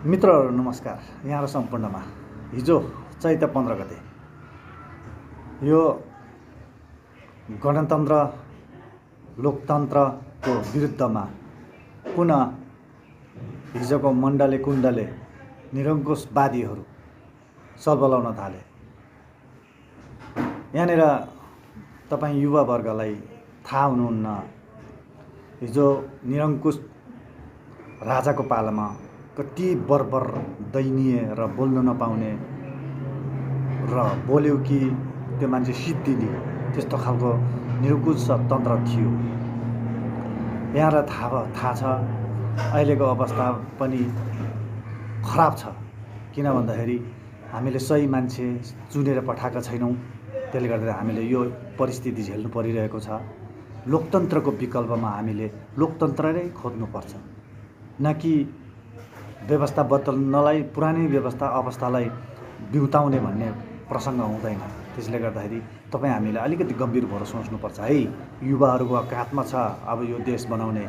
मित्रहरू नमस्कार। यहाँ सम्पूर्णमा हिजो चैत 15 गते यो गणतन्त्र लोकतन्त्रको विरुद्धमा पुनः हिजोको मण्डले कुण्डले निरङ्कुशवादीहरू सबलाउन थाले। यहाँनिर तपाईँ युवा वर्गलाई थाहा हुनुहुन्न, हिजो निरङ्कुश राजाको पालामा कति बर्बर दयनीय र बोल्न नपाउने र बोल्यो कि त्यो मान्छे सिद्धिने त्यस्तो खालको निरङ्कुश तन्त्र थियो। यहाँलाई थाहा छ अहिलेको अवस्था पनि खराब छ, किन भन्दाखेरि हामीले सही मान्छे चुनेर पठाएका छैनौँ। त्यसले गर्दा हामीले यो परिस्थिति झेल्नु परिरहेको छ। लोकतन्त्रको विकल्पमा हामीले लोकतन्त्र नै खोज्नुपर्छ, न कि व्यवस्था बदल्नलाई पुरानै अवस्थालाई बिउताउने भन्ने प्रसङ्ग हुँदैन। त्यसले गर्दाखेरि तपाईँ हामीले अलिकति गम्भीर भएर सोच्नुपर्छ है। युवाहरूको काखमा छ अब यो देश बनाउने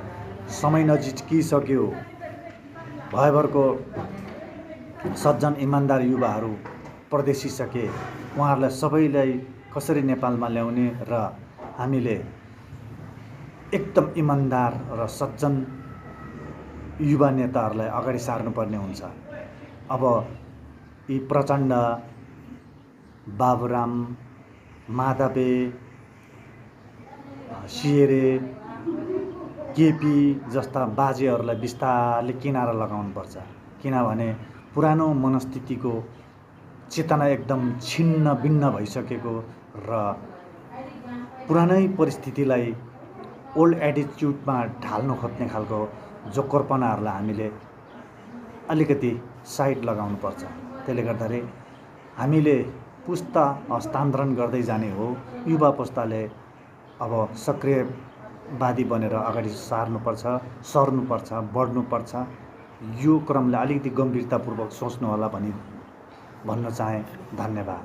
समय नजिकिसक्यो। भयभरको सज्जन इमान्दार युवाहरू परदेशिसके, उहाँहरूलाई सबैलाई कसरी नेपालमा ल्याउने र हामीले एकदम इमान्दार र सज्जन युवा नेताहरूलाई अगाडि सार्नुपर्ने हुन्छ। अब यी प्रचण्ड, बाबुराम, माधवे, सिएरे, केपी जस्ता बाजेहरूलाई बिस्तारले किनारा लगाउनुपर्छ, किनभने पुरानो मनस्थितिको चेतना एकदम छिन्न भिन्न भइसकेको र पुरानै परिस्थितिलाई ओल्ड एटिच्युडमा ढाल्नु खोज्ने खालको जोकरपनाहरूलाई हामीले अलिकति साइड लगाउनुपर्छ। त्यसले गर्दाखेरि हामीले पुस्ता हस्तान्तरण गर्दै जाने हो। युवा पुस्ताले अब सक्रियवादी बनेर अगाडि सर्नुपर्छ, बढ्नुपर्छ। यो क्रमलाई अलिकति गम्भीरतापूर्वक सोच्नु होला भन्न चाहे। धन्यवाद।